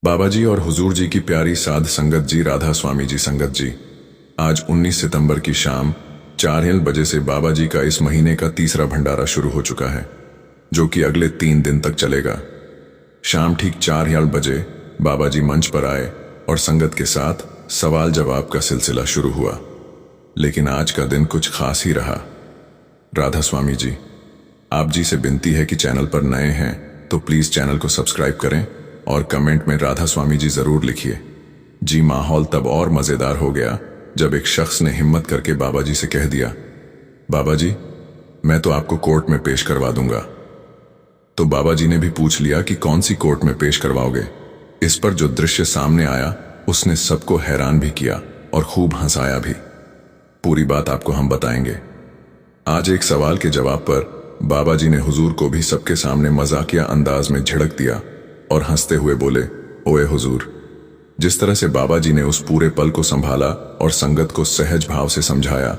बाबा जी और हुजूर जी की प्यारी साध संगत जी, राधा स्वामी जी संगत जी, आज 19 सितंबर की शाम 4 बजे से बाबा जी का इस महीने का तीसरा भंडारा शुरू हो चुका है, जो कि अगले 3 दिन तक चलेगा। शाम ठीक 4 बजे बाबा जी मंच पर आए और संगत के साथ सवाल जवाब का सिलसिला शुरू हुआ। लेकिन आज का दिन कुछ खास ही रहा। राधा स्वामी जी, आप जी से विनती है कि चैनल पर नए हैं तो प्लीज चैनल को सब्सक्राइब करें और कमेंट में राधा स्वामी जी जरूर लिखिए। जी, माहौल तब और मजेदार हो गया जब एक शख्स ने हिम्मत करके बाबा जी से कह दिया, बाबा जी मैं तो आपको कोर्ट में पेश करवा दूंगा। तो बाबा जी ने भी पूछ लिया कि कौन सी कोर्ट में पेश करवाओगे। इस पर जो दृश्य सामने आया उसने सबको हैरान भी किया और खूब हंसाया भी। पूरी बात आपको हम बताएंगे। आज एक सवाल के जवाब पर बाबा जी ने हुजूर को भी सबके सामने मजाकिया अंदाज में झिड़क दिया और हंसते हुए बोले, ओए हुजूर। जिस तरह से बाबा जी ने उस पूरे पल को संभाला और संगत को सहज भाव से समझाया,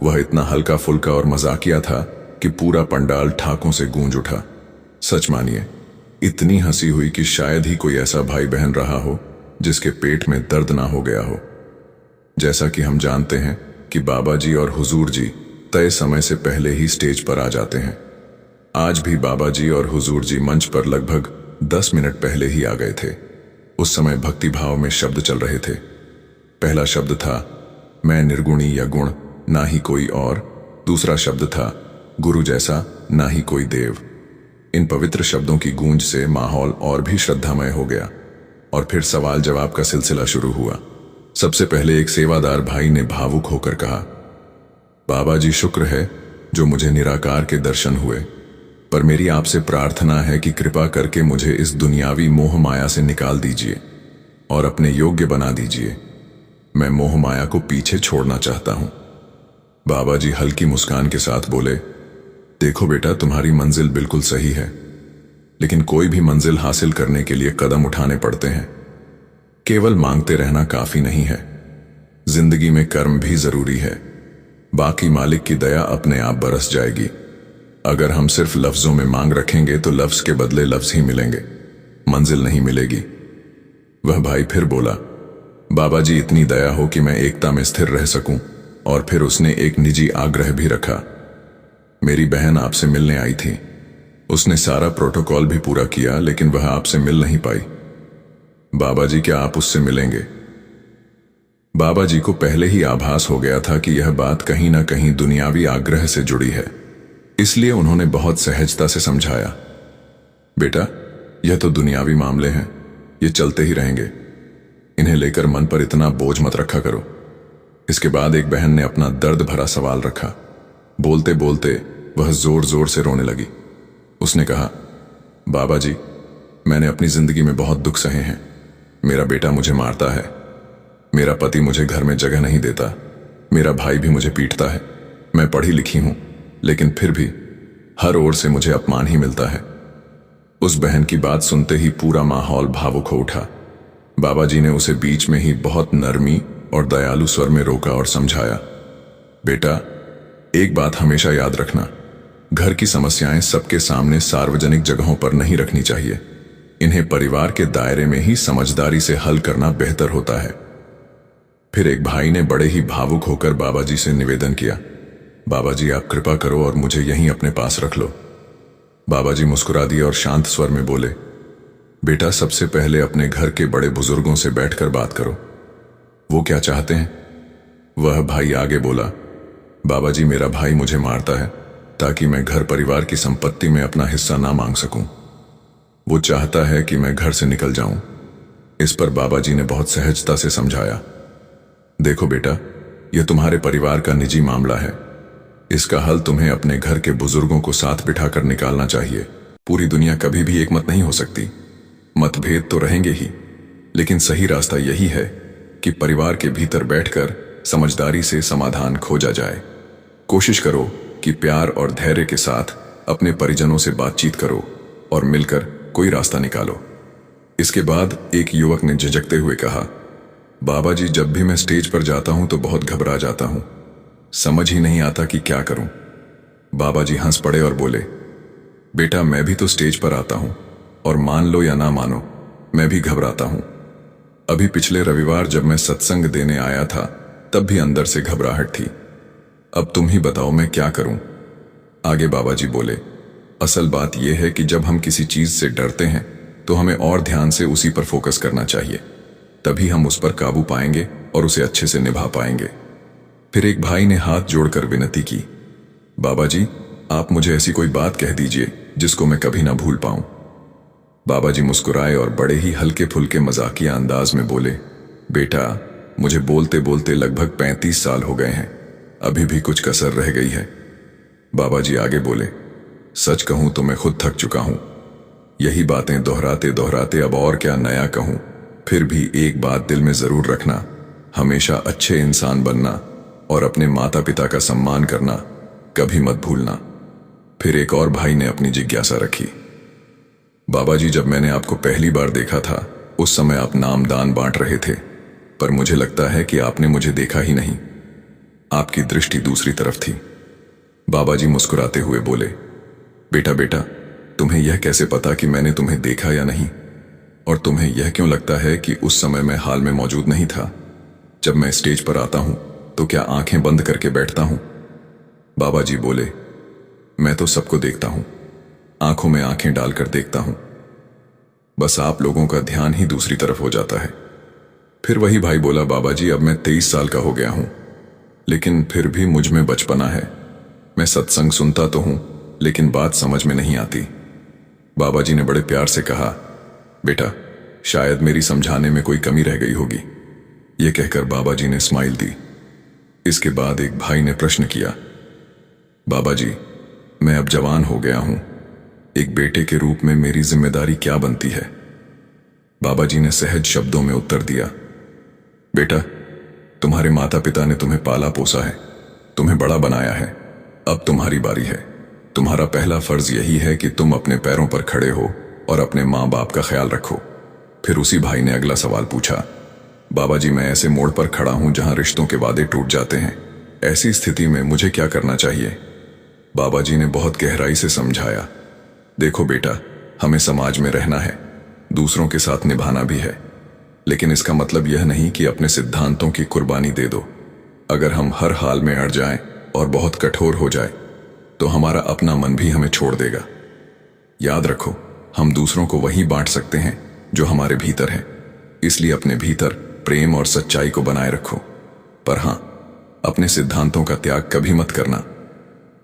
वह इतना हल्का फुल्का और मजाकिया था कि पूरा पंडाल ठाकों से गूंज उठा। सच मानिए, इतनी हंसी हुई कि शायद ही कोई ऐसा भाई बहन रहा हो जिसके पेट में दर्द ना हो गया हो। जैसा कि हम जानते हैं कि बाबा जी और हुजूर जी तय समय से पहले ही स्टेज पर आ जाते हैं। आज भी बाबा जी और हुजूर जी मंच पर लगभग 10 मिनट पहले ही आ गए थे। उस समय भक्ति भाव में शब्द चल रहे थे। पहला शब्द था, मैं निर्गुणी या गुण ना ही कोई और। दूसरा शब्द था, गुरु जैसा ना ही कोई देव। इन पवित्र शब्दों की गूंज से माहौल और भी श्रद्धामय हो गया और फिर सवाल जवाब का सिलसिला शुरू हुआ। सबसे पहले एक सेवादार भाई ने भावुक होकर कहा, बाबा जी शुक्र है जो मुझे निराकार के दर्शन हुए, पर मेरी आपसे प्रार्थना है कि कृपा करके मुझे इस दुनियावी मोह माया से निकाल दीजिए और अपने योग्य बना दीजिए। मैं मोह माया को पीछे छोड़ना चाहता हूं। बाबा जी हल्की मुस्कान के साथ बोले, देखो बेटा, तुम्हारी मंजिल बिल्कुल सही है, लेकिन कोई भी मंजिल हासिल करने के लिए कदम उठाने पड़ते हैं। केवल मांगते रहना काफी नहीं है, जिंदगी में कर्म भी जरूरी है। बाकी मालिक की दया अपने आप बरस जाएगी। अगर हम सिर्फ लफ्जों में मांग रखेंगे तो लफ्ज के बदले लफ्ज ही मिलेंगे, मंजिल नहीं मिलेगी। वह भाई फिर बोला, बाबा जी इतनी दया हो कि मैं एकता में स्थिर रह सकूं। और फिर उसने एक निजी आग्रह भी रखा, मेरी बहन आपसे मिलने आई थी। उसने सारा प्रोटोकॉल भी पूरा किया, लेकिन वह आपसे मिल नहीं पाई। बाबा जी, क्या आप उससे मिलेंगे? बाबा जी को पहले ही आभास हो गया था कि यह बात कहीं ना कहीं दुनियावी आग्रह से जुड़ी है, इसलिए उन्होंने बहुत सहजता से समझाया, बेटा यह तो दुनियावी मामले हैं, ये चलते ही रहेंगे। इन्हें लेकर मन पर इतना बोझ मत रखा करो। इसके बाद एक बहन ने अपना दर्द भरा सवाल रखा। बोलते बोलते वह जोर जोर से रोने लगी। उसने कहा, बाबा जी मैंने अपनी जिंदगी में बहुत दुख सहे हैं। मेरा बेटा मुझे मारता है, मेरा पति मुझे घर में जगह नहीं देता, मेरा भाई भी मुझे पीटता है। मैं पढ़ी लिखी हूं, लेकिन फिर भी हर ओर से मुझे अपमान ही मिलता है। उस बहन की बात सुनते ही पूरा माहौल भावुक हो उठा। बाबा जी ने उसे बीच में ही बहुत नरमी और दयालु स्वर में रोका और समझाया, बेटा एक बात हमेशा याद रखना, घर की समस्याएं सबके सामने सार्वजनिक जगहों पर नहीं रखनी चाहिए। इन्हें परिवार के दायरे में ही समझदारी से हल करना बेहतर होता है। फिर एक भाई ने बड़े ही भावुक होकर बाबा जी से निवेदन किया, बाबा जी आप कृपा करो और मुझे यहीं अपने पास रख लो। बाबा जी मुस्कुरा दिए और शांत स्वर में बोले, बेटा सबसे पहले अपने घर के बड़े बुजुर्गों से बैठकर बात करो, वो क्या चाहते हैं। वह भाई आगे बोला, बाबा जी मेरा भाई मुझे मारता है ताकि मैं घर परिवार की संपत्ति में अपना हिस्सा ना मांग सकूं। वो चाहता है कि मैं घर से निकल जाऊं। इस पर बाबा जी ने बहुत सहजता से समझाया, देखो बेटा यह तुम्हारे परिवार का निजी मामला है, इसका हल तुम्हें अपने घर के बुजुर्गों को साथ बिठाकर निकालना चाहिए। पूरी दुनिया कभी भी एक मत नहीं हो सकती, मतभेद तो रहेंगे ही, लेकिन सही रास्ता यही है कि परिवार के भीतर बैठकर समझदारी से समाधान खोजा जाए। कोशिश करो कि प्यार और धैर्य के साथ अपने परिजनों से बातचीत करो और मिलकर कोई रास्ता निकालो। इसके बाद एक युवक ने झिझकते हुए कहा, बाबा जी जब भी मैं स्टेज पर जाता हूं तो बहुत घबरा जाता हूं, समझ ही नहीं आता कि क्या करूं। बाबा जी हंस पड़े और बोले, बेटा मैं भी तो स्टेज पर आता हूं और मान लो या ना मानो मैं भी घबराता हूं। अभी पिछले रविवार जब मैं सत्संग देने आया था तब भी अंदर से घबराहट थी। अब तुम ही बताओ मैं क्या करूं। आगे बाबा जी बोले, असल बात यह है कि जब हम किसी चीज से डरते हैं तो हमें और ध्यान से उसी पर फोकस करना चाहिए, तभी हम उस पर काबू पाएंगे और उसे अच्छे से निभा पाएंगे। फिर एक भाई ने हाथ जोड़कर विनती की, बाबा जी आप मुझे ऐसी कोई बात कह दीजिए जिसको मैं कभी ना भूल पाऊं। बाबा जी मुस्कुराए और बड़े ही हल्के फुल्के मजाकिया अंदाज में बोले, बेटा मुझे बोलते बोलते लगभग 35 साल हो गए हैं, अभी भी कुछ कसर रह गई है। बाबा जी आगे बोले, सच कहूं तो मैं खुद थक चुका हूं। यही बातें दोहराते दोहराते अब और क्या नया कहूं। फिर भी एक बात दिल में जरूर रखना, हमेशा अच्छे इंसान बनना और अपने माता पिता का सम्मान करना कभी मत भूलना। फिर एक और भाई ने अपनी जिज्ञासा रखी, बाबा जी जब मैंने आपको पहली बार देखा था उस समय आप नामदान बांट रहे थे, पर मुझे लगता है कि आपने मुझे देखा ही नहीं, आपकी दृष्टि दूसरी तरफ थी। बाबा जी मुस्कुराते हुए बोले, बेटा बेटा तुम्हें यह कैसे पता कि मैंने तुम्हें देखा या नहीं, और तुम्हें यह क्यों लगता है कि उस समय मैं हाल में मौजूद नहीं था। जब मैं स्टेज पर आता हूं तो क्या आंखें बंद करके बैठता हूं। बाबा जी बोले, मैं तो सबको देखता हूं, आंखों में आंखें डालकर देखता हूं, बस आप लोगों का ध्यान ही दूसरी तरफ हो जाता है। फिर वही भाई बोला, बाबा जी अब मैं 23 साल का हो गया हूं, लेकिन फिर भी मुझ में बचपना है। मैं सत्संग सुनता तो हूं लेकिन बात समझ में नहीं आती। बाबा जी ने बड़े प्यार से कहा, बेटा शायद मेरी समझाने में कोई कमी रह गई होगी। यह कहकर बाबा जी ने स्माइल दी। इसके बाद एक भाई ने प्रश्न किया, बाबा जी मैं अब जवान हो गया हूं, एक बेटे के रूप में मेरी जिम्मेदारी क्या बनती है। बाबा जी ने सहज शब्दों में उत्तर दिया, बेटा तुम्हारे माता पिता ने तुम्हें पाला पोसा है, तुम्हें बड़ा बनाया है, अब तुम्हारी बारी है। तुम्हारा पहला फर्ज यही है कि तुम अपने पैरों पर खड़े हो और अपने माँ बाप का ख्याल रखो। फिर उसी भाई ने अगला सवाल पूछा, बाबा जी मैं ऐसे मोड़ पर खड़ा हूं जहां रिश्तों के वादे टूट जाते हैं, ऐसी स्थिति में मुझे क्या करना चाहिए। बाबा जी ने बहुत गहराई से समझाया, देखो बेटा हमें समाज में रहना है, दूसरों के साथ निभाना भी है, लेकिन इसका मतलब यह नहीं कि अपने सिद्धांतों की कुर्बानी दे दो। अगर हम हर हाल में अड़ जाएं और बहुत कठोर हो जाए तो हमारा अपना मन भी हमें छोड़ देगा। याद रखो हम दूसरों को वही बांट सकते हैं जो हमारे भीतर है, इसलिए अपने भीतर प्रेम और सच्चाई को बनाए रखो, पर हां अपने सिद्धांतों का त्याग कभी मत करना।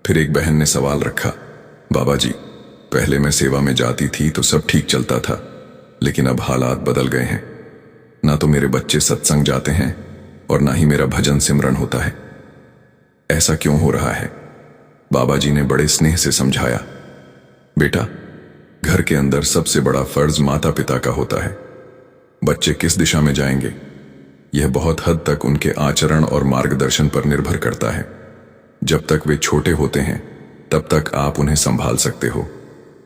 फिर एक बहन ने सवाल रखा, बाबा जी पहले मैं सेवा में जाती थी तो सब ठीक चलता था, लेकिन अब हालात बदल गए हैं, ना तो मेरे बच्चे सत्संग जाते हैं और ना ही मेरा भजन सिमरन होता है, ऐसा क्यों हो रहा है। बाबा जी ने बड़े स्नेह से समझाया, बेटा घर के अंदर सबसे बड़ा फर्ज माता पिता का होता है। बच्चे किस दिशा में जाएंगे यह बहुत हद तक उनके आचरण और मार्गदर्शन पर निर्भर करता है। जब तक वे छोटे होते हैं तब तक आप उन्हें संभाल सकते हो,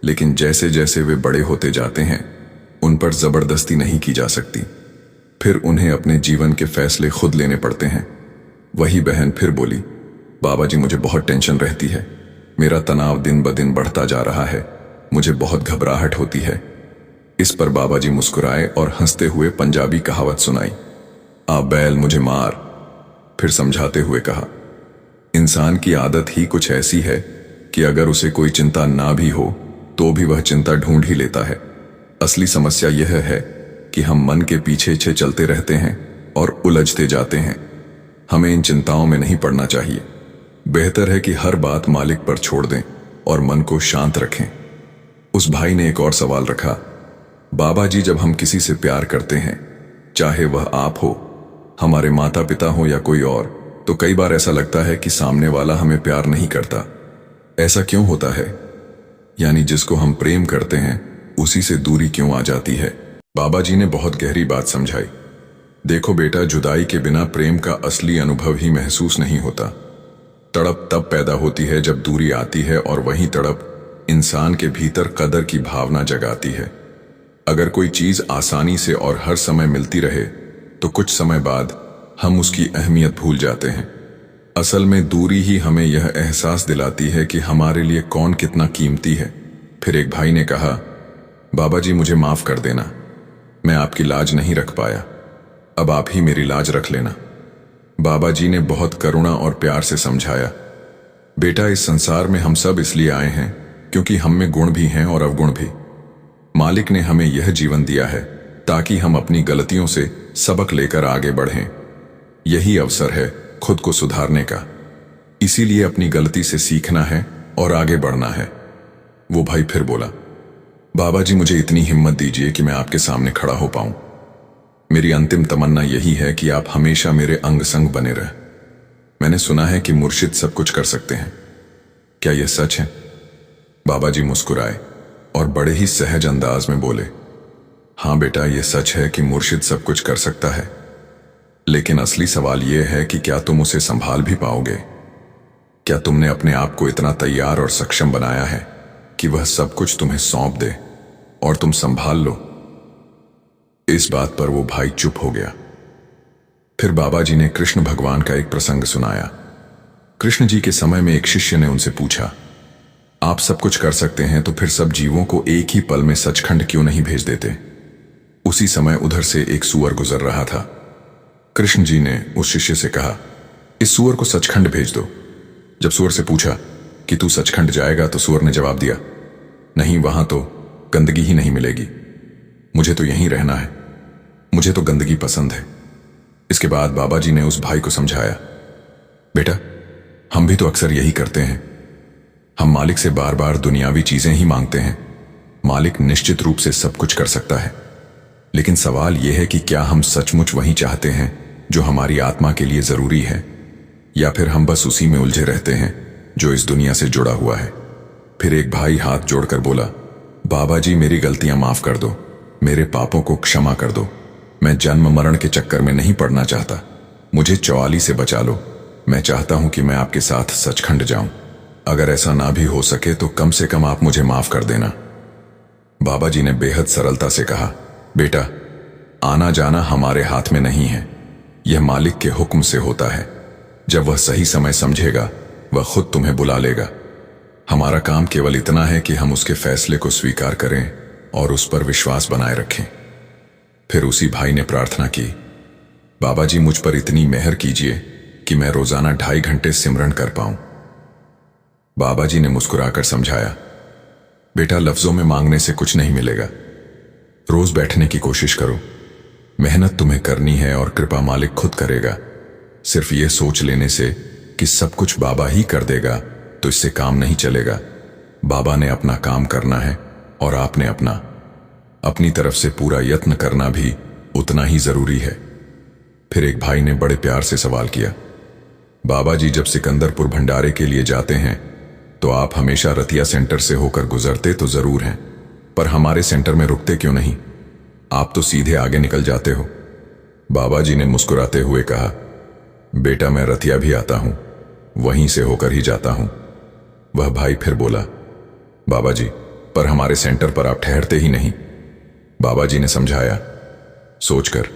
लेकिन जैसे जैसे वे बड़े होते जाते हैं उन पर जबरदस्ती नहीं की जा सकती, फिर उन्हें अपने जीवन के फैसले खुद लेने पड़ते हैं। वही बहन फिर बोली, बाबा जी मुझे बहुत टेंशन रहती है, मेरा तनाव दिन ब दिन बढ़ता जा रहा है, मुझे बहुत घबराहट होती है। इस पर बाबा जी मुस्कुराए और हंसते हुए पंजाबी कहावत सुनाई, आ बैल मुझे मार। फिर समझाते हुए कहा, इंसान की आदत ही कुछ ऐसी है कि अगर उसे कोई चिंता ना भी हो तो भी वह चिंता ढूंढ ही लेता है। असली समस्या यह है कि हम मन के पीछे चलते रहते हैं और उलझते जाते हैं। हमें इन चिंताओं में नहीं पड़ना चाहिए। बेहतर है कि हर बात मालिक पर छोड़ दें और मन को शांत रखें। उस भाई ने एक और सवाल रखा, बाबा जी जब हम किसी से प्यार करते हैं, चाहे वह आप हो, हमारे माता पिता हो या कोई और, तो कई बार ऐसा लगता है कि सामने वाला हमें प्यार नहीं करता। ऐसा क्यों होता है? यानी जिसको हम प्रेम करते हैं उसी से दूरी क्यों आ जाती है? बाबा जी ने बहुत गहरी बात समझाई। देखो बेटा, जुदाई के बिना प्रेम का असली अनुभव ही महसूस नहीं होता। तड़प तब पैदा होती है जब दूरी आती है, और वही तड़प इंसान के भीतर कदर की भावना जगाती है। अगर कोई चीज आसानी से और हर समय मिलती रहे तो कुछ समय बाद हम उसकी अहमियत भूल जाते हैं। असल में दूरी ही हमें यह एहसास दिलाती है कि हमारे लिए कौन कितना कीमती है। फिर एक भाई ने कहा, बाबा जी मुझे माफ कर देना, मैं आपकी लाज नहीं रख पाया, अब आप ही मेरी लाज रख लेना। बाबा जी ने बहुत करुणा और प्यार से समझाया, बेटा इस संसार में हम सब इसलिए आए हैं क्योंकि हम में गुण भी हैं और अवगुण भी। मालिक ने हमें यह जीवन दिया है ताकि हम अपनी गलतियों से सबक लेकर आगे बढ़ें। यही अवसर है खुद को सुधारने का, इसीलिए अपनी गलती से सीखना है और आगे बढ़ना है। वो भाई फिर बोला, बाबा जी मुझे इतनी हिम्मत दीजिए कि मैं आपके सामने खड़ा हो पाऊं। मेरी अंतिम तमन्ना यही है कि आप हमेशा मेरे अंग संग बने रहें। मैंने सुना है कि मुर्शिद सब कुछ कर सकते हैं, क्या यह सच है? बाबा जी मुस्कुराए और बड़े ही सहज अंदाज में बोले, हाँ बेटा, यह सच है कि मुर्शिद सब कुछ कर सकता है, लेकिन असली सवाल यह है कि क्या तुम उसे संभाल भी पाओगे? क्या तुमने अपने आप को इतना तैयार और सक्षम बनाया है कि वह सब कुछ तुम्हें सौंप दे और तुम संभाल लो? इस बात पर वो भाई चुप हो गया। फिर बाबा जी ने कृष्ण भगवान का एक प्रसंग सुनाया। कृष्ण जी के समय में एक शिष्य ने उनसे पूछा, आप सब कुछ कर सकते हैं तो फिर सब जीवों को एक ही पल में सचखंड क्यों नहीं भेज देते? उसी समय उधर से एक सूअर गुजर रहा था। कृष्ण जी ने उस शिष्य से कहा, इस सूअर को सचखंड भेज दो। जब सूअर से पूछा कि तू सचखंड जाएगा, तो सूअर ने जवाब दिया, नहीं, वहां तो गंदगी ही नहीं मिलेगी, मुझे तो यहीं रहना है, मुझे तो गंदगी पसंद है। इसके बाद बाबा जी ने उस भाई को समझाया, बेटा हम भी तो अक्सर यही करते हैं, हम मालिक से बार बार दुनियावी चीजें ही मांगते हैं। मालिक निश्चित रूप से सब कुछ कर सकता है, लेकिन सवाल यह है कि क्या हम सचमुच वही चाहते हैं जो हमारी आत्मा के लिए जरूरी है, या फिर हम बस उसी में उलझे रहते हैं जो इस दुनिया से जुड़ा हुआ है। फिर एक भाई हाथ जोड़कर बोला, बाबा जी मेरी गलतियां माफ कर दो, मेरे पापों को क्षमा कर दो, मैं जन्म मरण के चक्कर में नहीं पड़ना चाहता, मुझे चौआली से बचा लो। मैं चाहता हूं कि मैं आपके साथ सचखंड जाऊं। अगर ऐसा ना भी हो सके तो कम से कम आप मुझे माफ कर देना। बाबा जी ने बेहद सरलता से कहा, बेटा आना जाना हमारे हाथ में नहीं है, यह मालिक के हुक्म से होता है। जब वह सही समय समझेगा वह खुद तुम्हें बुला लेगा। हमारा काम केवल इतना है कि हम उसके फैसले को स्वीकार करें और उस पर विश्वास बनाए रखें। फिर उसी भाई ने प्रार्थना की, बाबा जी मुझ पर इतनी मेहर कीजिए कि मैं रोजाना 2.5 घंटे सिमरन कर पाऊं। बाबा जी ने मुस्कुराकर समझाया, बेटा लफ्जों में मांगने से कुछ नहीं मिलेगा, रोज बैठने की कोशिश करो। मेहनत तुम्हें करनी है और कृपा मालिक खुद करेगा। सिर्फ ये सोच लेने से कि सब कुछ बाबा ही कर देगा तो इससे काम नहीं चलेगा। बाबा ने अपना काम करना है और आपने अपनी तरफ से पूरा यत्न करना भी उतना ही जरूरी है। फिर एक भाई ने बड़े प्यार से सवाल किया, बाबा जी जब सिकंदरपुर भंडारे के लिए जाते हैं तो आप हमेशा रतिया सेंटर से होकर गुजरते तो जरूर हैं, पर हमारे सेंटर में रुकते क्यों नहीं? आप तो सीधे आगे निकल जाते हो। बाबा जी ने मुस्कुराते हुए कहा, बेटा मैं रतिया भी आता हूं, वहीं से होकर ही जाता हूं। वह भाई फिर बोला, बाबा जी पर हमारे सेंटर पर आप ठहरते ही नहीं। बाबा जी ने समझाया, सोचकर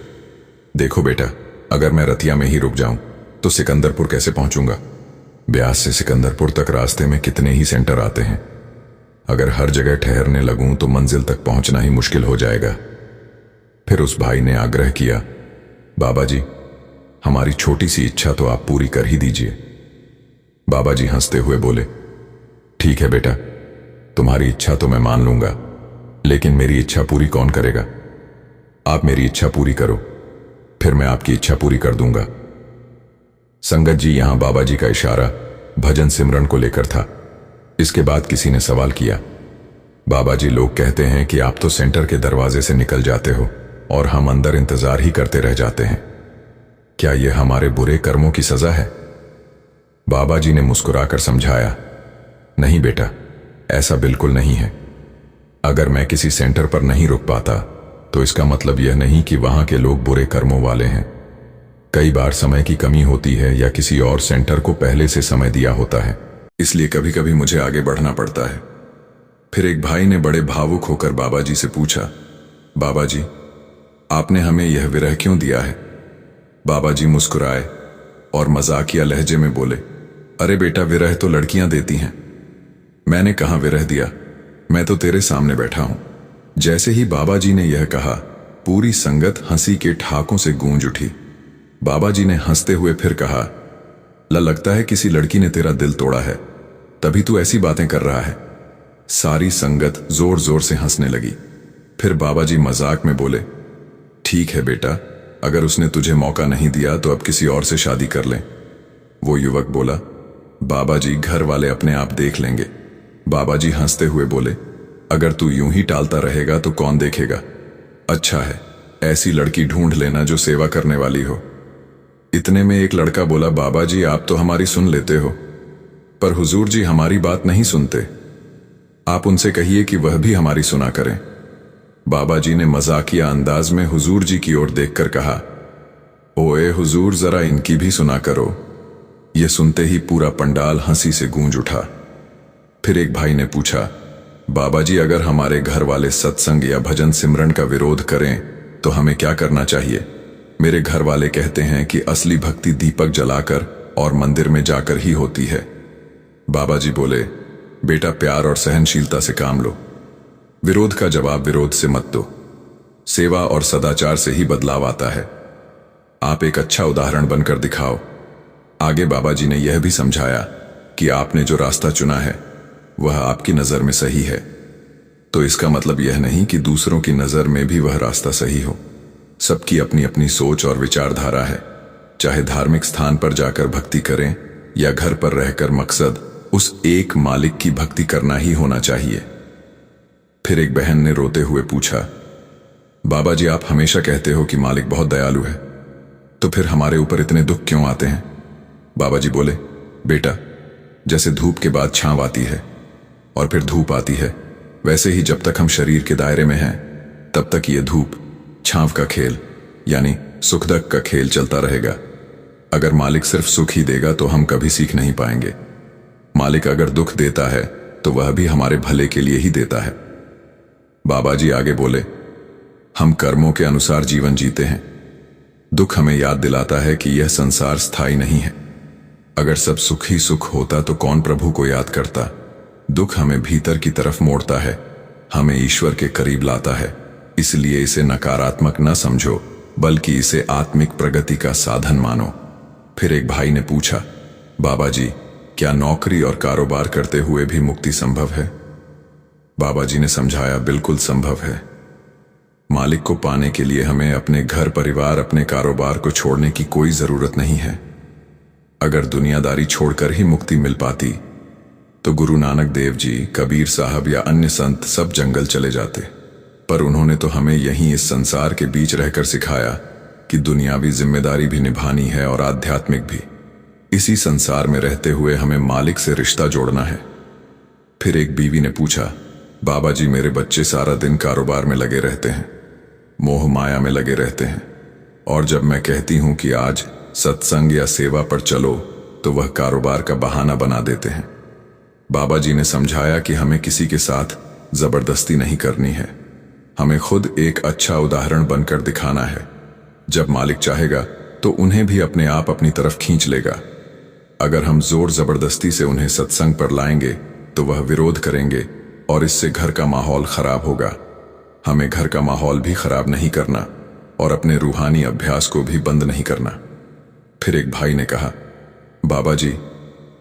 देखो बेटा, अगर मैं रतिया में ही रुक जाऊं तो सिकंदरपुर कैसे पहुंचूंगा? ब्यास से सिकंदरपुर तक रास्ते में कितने ही सेंटर आते हैं। अगर हर जगह ठहरने लगूं तो मंजिल तक पहुंचना ही मुश्किल हो जाएगा। फिर उस भाई ने आग्रह किया, बाबा जी हमारी छोटी सी इच्छा तो आप पूरी कर ही दीजिए। बाबा जी हंसते हुए बोले, ठीक है बेटा, तुम्हारी इच्छा तो मैं मान लूंगा, लेकिन मेरी इच्छा पूरी कौन करेगा? आप मेरी इच्छा पूरी करो, फिर मैं आपकी इच्छा पूरी कर दूंगा। संगत जी, यहां बाबा जी का इशारा भजन सिमरन को लेकर था। इसके बाद किसी ने सवाल किया, बाबा जी लोग कहते हैं कि आप तो सेंटर के दरवाजे से निकल जाते हो और हम अंदर इंतजार ही करते रह जाते हैं, क्या यह हमारे बुरे कर्मों की सजा है? बाबा जी ने मुस्कुराकर समझाया, नहीं बेटा, ऐसा बिल्कुल नहीं है। अगर मैं किसी सेंटर पर नहीं रुक पाता तो इसका मतलब यह नहीं कि वहां के लोग बुरे कर्मों वाले हैं। कई बार समय की कमी होती है या किसी और सेंटर को पहले से समय दिया होता है, इसलिए कभी कभी मुझे आगे बढ़ना पड़ता है। फिर एक भाई ने बड़े भावुक होकर बाबा जी से पूछा, बाबा जी आपने हमें यह विरह क्यों दिया है? बाबा जी मुस्कुराए और मजाकिया लहजे में बोले, अरे बेटा, विरह तो लड़कियां देती हैं, मैंने कहां विरह दिया, मैं तो तेरे सामने बैठा हूं। जैसे ही बाबा जी ने यह कहा, पूरी संगत हंसी के ठाकों से गूंज उठी। बाबा जी ने हंसते हुए फिर कहा, लगता है किसी लड़की ने तेरा दिल तोड़ा है, तभी तू ऐसी बातें कर रहा है। सारी संगत जोर जोर से हंसने लगी। फिर बाबा जी मजाक में बोले, ठीक है बेटा, अगर उसने तुझे मौका नहीं दिया तो अब किसी और से शादी कर लें। वो युवक बोला, बाबा जी घर वाले अपने आप देख लेंगे। बाबा जी हंसते हुए बोले, अगर तू यूं ही टालता रहेगा तो कौन देखेगा। अच्छा है, ऐसी लड़की ढूंढ लेना जो सेवा करने वाली हो। इतने में एक लड़का बोला, बाबा जी आप तो हमारी सुन लेते हो, पर हुजूर जी हमारी बात नहीं सुनते। आप उनसे कहिए कि वह भी हमारी सुना करें। बाबा जी ने मजाकिया अंदाज में हुजूर जी की ओर देखकर कहा, ओए हुजूर जरा इनकी भी सुना करो। ये सुनते ही पूरा पंडाल हंसी से गूंज उठा। फिर एक भाई ने पूछा, बाबा जी अगर हमारे घर वाले सत्संग या भजन सिमरन का विरोध करें तो हमें क्या करना चाहिए। मेरे घर वाले कहते हैं कि असली भक्ति दीपक जलाकर और मंदिर में जाकर ही होती है। बाबा जी बोले, बेटा प्यार और सहनशीलता से काम लो। विरोध का जवाब विरोध से मत दो। सेवा और सदाचार से ही बदलाव आता है। आप एक अच्छा उदाहरण बनकर दिखाओ। आगे बाबा जी ने यह भी समझाया कि आपने जो रास्ता चुना है वह आपकी नजर में सही है, तो इसका मतलब यह नहीं कि दूसरों की नजर में भी वह रास्ता सही हो। सबकी अपनी अपनी सोच और विचारधारा है। चाहे धार्मिक स्थान पर जाकर भक्ति करें या घर पर रहकर, मकसद उस एक मालिक की भक्ति करना ही होना चाहिए। फिर एक बहन ने रोते हुए पूछा, बाबा जी आप हमेशा कहते हो कि मालिक बहुत दयालु है, तो फिर हमारे ऊपर इतने दुख क्यों आते हैं। बाबा जी बोले, बेटा जैसे धूप के बाद छांव आती है और फिर धूप आती है, वैसे ही जब तक हम शरीर के दायरे में हैं तब तक ये धूप छांव का खेल यानी सुख दुख का खेल चलता रहेगा। अगर मालिक सिर्फ सुख ही देगा तो हम कभी सीख नहीं पाएंगे। मालिक अगर दुख देता है तो वह भी हमारे भले के लिए ही देता है। बाबा जी आगे बोले, हम कर्मों के अनुसार जीवन जीते हैं। दुख हमें याद दिलाता है कि यह संसार स्थायी नहीं है। अगर सब सुख ही सुख होता तो कौन प्रभु को याद करता। दुख हमें भीतर की तरफ मोड़ता है, हमें ईश्वर के करीब लाता है। इसलिए इसे नकारात्मक न समझो, बल्कि इसे आत्मिक प्रगति का साधन मानो। फिर एक भाई ने पूछा, बाबा जी क्या नौकरी और कारोबार करते हुए भी मुक्ति संभव है। बाबा जी ने समझाया, बिल्कुल संभव है। मालिक को पाने के लिए हमें अपने घर परिवार, अपने कारोबार को छोड़ने की कोई जरूरत नहीं है। अगर दुनियादारी छोड़कर ही मुक्ति मिल पाती तो गुरु नानक देव जी, कबीर साहब या अन्य संत सब जंगल चले जाते, पर उन्होंने तो हमें यहीं इस संसार के बीच रहकर सिखाया कि दुनियावी जिम्मेदारी भी निभानी है और आध्यात्मिक भी। इसी संसार में रहते हुए हमें मालिक से रिश्ता जोड़ना है। फिर एक बीवी ने पूछा, बाबा जी मेरे बच्चे सारा दिन कारोबार में लगे रहते हैं, मोह माया में लगे रहते हैं, और जब मैं कहती हूं कि आज सत्संग या सेवा पर चलो तो वह कारोबार का बहाना बना देते हैं। बाबा जी ने समझाया कि हमें किसी के साथ जबरदस्ती नहीं करनी है, हमें खुद एक अच्छा उदाहरण बनकर दिखाना है। जब मालिक चाहेगा तो उन्हें भी अपने आप अपनी तरफ खींच लेगा। अगर हम जोर जबरदस्ती से उन्हें सत्संग पर लाएंगे तो वह विरोध करेंगे और इससे घर का माहौल खराब होगा। हमें घर का माहौल भी खराब नहीं करना और अपने रूहानी अभ्यास को भी बंद नहीं करना। फिर एक भाई ने कहा, बाबा जी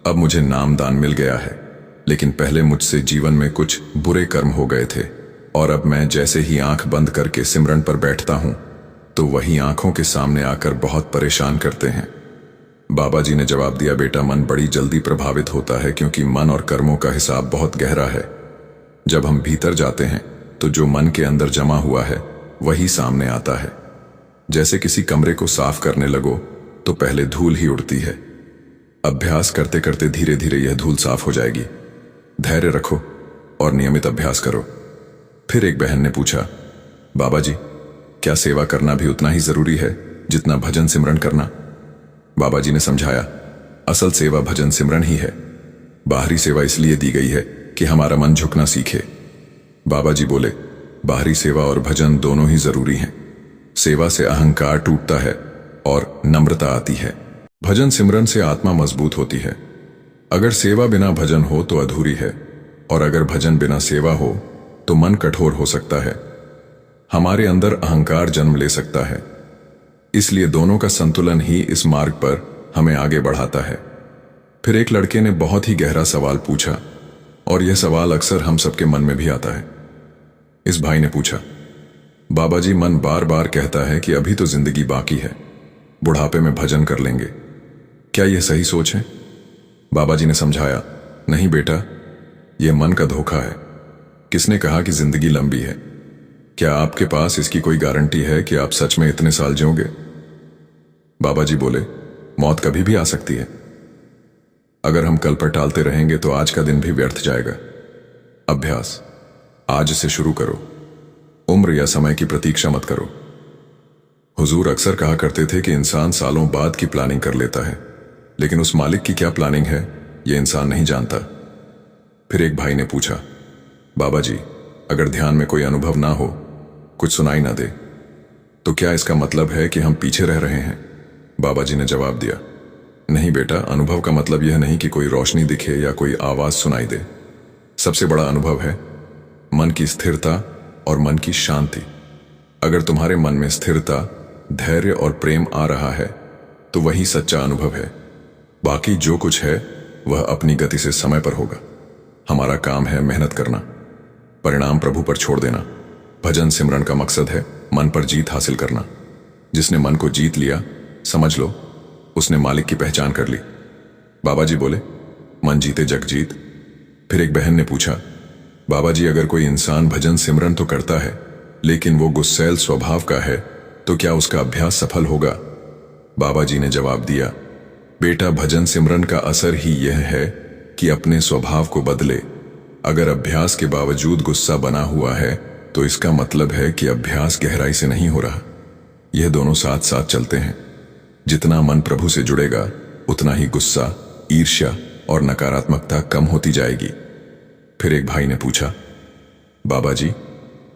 अब मुझे नामदान मिल गया है, लेकिन पहले मुझसे जीवन में कुछ बुरे कर्म हो गए थे, और अब मैं जैसे ही आंख बंद करके सिमरन पर बैठता हूं तो वही आंखों के सामने आकर बहुत परेशान करते हैं। बाबा जी ने जवाब दिया, बेटा मन बड़ी जल्दी प्रभावित होता है, क्योंकि मन और कर्मों का हिसाब बहुत गहरा है। जब हम भीतर जाते हैं तो जो मन के अंदर जमा हुआ है वही सामने आता है। जैसे किसी कमरे को साफ करने लगो तो पहले धूल ही उड़ती है। अभ्यास करते करते धीरे धीरे यह धूल साफ हो जाएगी। धैर्य रखो और नियमित अभ्यास करो। फिर एक बहन ने पूछा, बाबा जी क्या सेवा करना भी उतना ही जरूरी है जितना भजन सिमरन करना। बाबा जी ने समझाया, असल सेवा भजन सिमरन ही है। बाहरी सेवा इसलिए दी गई है कि हमारा मन झुकना सीखे। बाबा जी बोले, बाहरी सेवा और भजन दोनों ही जरूरी हैं। सेवा से अहंकार टूटता है और नम्रता आती है। भजन सिमरन से आत्मा मजबूत होती है। अगर सेवा बिना भजन हो तो अधूरी है, और अगर भजन बिना सेवा हो तो मन कठोर हो सकता है। हमारे अंदर अहंकार जन्म ले सकता है। इसलिए दोनों का संतुलन ही इस मार्ग पर हमें आगे बढ़ाता है। फिर एक लड़के ने बहुत ही गहरा सवाल पूछा, और यह सवाल अक्सर हम सबके मन में भी आता है। इस भाई ने पूछा, बाबा जी, मन बार बार कहता है कि अभी तो जिंदगी बाकी है, बुढ़ापे में भजन कर लेंगे, क्या यह सही सोच है? बाबा जी ने समझाया, नहीं बेटा, यह मन का धोखा है। किसने कहा कि जिंदगी लंबी है? क्या आपके पास इसकी कोई गारंटी है कि आप सच में इतने साल जियोगे? बाबा जी बोले, मौत कभी भी आ सकती है। अगर हम कल पर टालते रहेंगे तो आज का दिन भी व्यर्थ जाएगा। अभ्यास आज से शुरू करो। उम्र या समय की प्रतीक्षा मत करो। हुजूर अक्सर कहा करते थे कि इंसान सालों बाद की प्लानिंग कर लेता है, लेकिन उस मालिक की क्या प्लानिंग है यह इंसान नहीं जानता। फिर एक भाई ने पूछा, बाबा जी, अगर ध्यान में कोई अनुभव ना हो, कुछ सुनाई ना दे, तो क्या इसका मतलब है कि हम पीछे रह रहे हैं? बाबा जी ने जवाब दिया, नहीं बेटा, अनुभव का मतलब यह नहीं कि कोई रोशनी दिखे या कोई आवाज सुनाई दे। सबसे बड़ा अनुभव है मन की स्थिरता और मन की शांति। अगर तुम्हारे मन में स्थिरता, धैर्य और प्रेम आ रहा है तो वही सच्चा अनुभव है। बाकी जो कुछ है वह अपनी गति से समय पर होगा। हमारा काम है मेहनत करना, परिणाम प्रभु पर छोड़ देना। भजन सिमरन का मकसद है मन पर जीत हासिल करना। जिसने मन को जीत लिया, समझ लो उसने मालिक की पहचान कर ली। बाबा जी बोले, मन जीते जग जीत। फिर एक बहन ने पूछा, बाबा जी, अगर कोई इंसान भजन सिमरन तो करता है लेकिन वो गुस्सैल स्वभाव का है, तो क्या उसका अभ्यास सफल होगा? बाबा जी ने जवाब दिया, बेटा, भजन सिमरन का असर ही यह है कि अपने स्वभाव को बदले। अगर अभ्यास के बावजूद गुस्सा बना हुआ है तो इसका मतलब है कि अभ्यास गहराई से नहीं हो रहा। यह दोनों साथ साथ चलते हैं। जितना मन प्रभु से जुड़ेगा उतना ही गुस्सा, ईर्ष्या और नकारात्मकता कम होती जाएगी। फिर एक भाई ने पूछा, बाबा जी,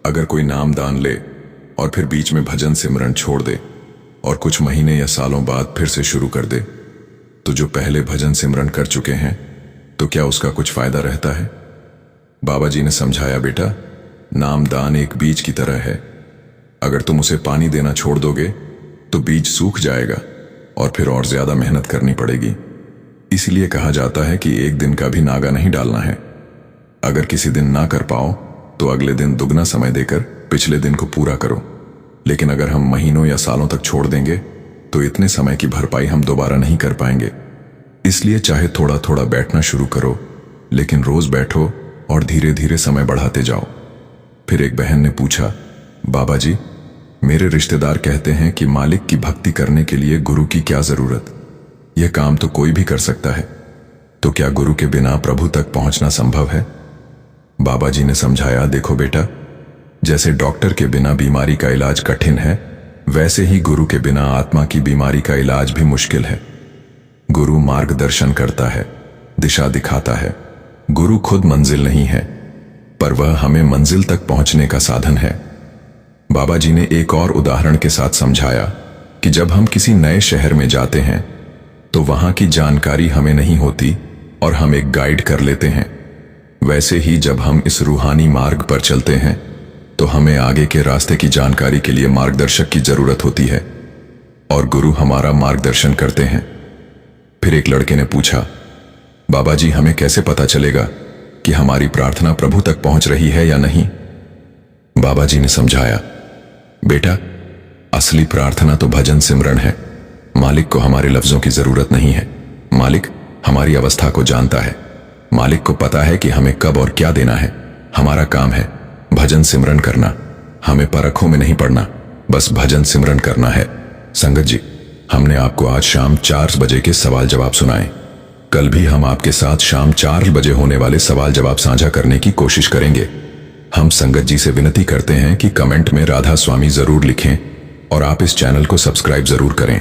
अगर कोई नाम दान ले और फिर बीच में भजन सिमरन छोड़ दे और कुछ महीने या सालों बाद फिर से शुरू कर दे, तो जो पहले भजन सिमरन कर चुके हैं तो क्या उसका कुछ फायदा रहता है? बाबा जी ने समझाया, बेटा, नाम दान एक बीज की तरह है। अगर तुम उसे पानी देना छोड़ दोगे तो बीज सूख जाएगा और फिर और ज्यादा मेहनत करनी पड़ेगी। इसलिए कहा जाता है कि एक दिन का भी नागा नहीं डालना है। अगर किसी दिन ना कर पाओ तो अगले दिन दुगना समय देकर पिछले दिन को पूरा करो। लेकिन अगर हम महीनों या सालों तक छोड़ देंगे तो इतने समय की भरपाई हम दोबारा नहीं कर पाएंगे। इसलिए चाहे थोड़ा थोड़ा बैठना शुरू करो, लेकिन रोज बैठो और धीरे धीरे समय बढ़ाते जाओ। फिर एक बहन ने पूछा, बाबा जी, मेरे रिश्तेदार कहते हैं कि मालिक की भक्ति करने के लिए गुरु की क्या जरूरत? यह काम तो कोई भी कर सकता है, तो क्या गुरु के बिना प्रभु तक पहुंचना संभव है? बाबा जी ने समझाया, देखो बेटा, जैसे डॉक्टर के बिना बीमारी का इलाज कठिन है, वैसे ही गुरु के बिना आत्मा की बीमारी का इलाज भी मुश्किल है। गुरु मार्गदर्शन करता है, दिशा दिखाता है। गुरु खुद मंजिल नहीं है, पर वह हमें मंजिल तक पहुंचने का साधन है। बाबा जी ने एक और उदाहरण के साथ समझाया कि जब हम किसी नए शहर में जाते हैं तो वहां की जानकारी हमें नहीं होती और हम एक गाइड कर लेते हैं। वैसे ही जब हम इस रूहानी मार्ग पर चलते हैं तो हमें आगे के रास्ते की जानकारी के लिए मार्गदर्शक की जरूरत होती है, और गुरु हमारा मार्गदर्शन करते हैं। फिर एक लड़के ने पूछा, बाबा जी, हमें कैसे पता चलेगा कि हमारी प्रार्थना प्रभु तक पहुंच रही है या नहीं? बाबा जी ने समझाया, बेटा, असली प्रार्थना तो भजन सिमरन है। मालिक को हमारे लफ्जों की जरूरत नहीं है। मालिक हमारी अवस्था को जानता है। मालिक को पता है कि हमें कब और क्या देना है। हमारा काम है भजन सिमरन करना। हमें परखों में नहीं पड़ना, बस भजन सिमरन करना है। संगत जी, हमने आपको आज शाम 4 बजे के सवाल जवाब सुनाए। कल भी हम आपके साथ शाम 4 बजे होने वाले सवाल जवाब साझा करने की कोशिश करेंगे। हम संगत जी से विनती करते हैं कि कमेंट में राधा स्वामी जरूर लिखें और आप इस चैनल को सब्सक्राइब जरूर करें।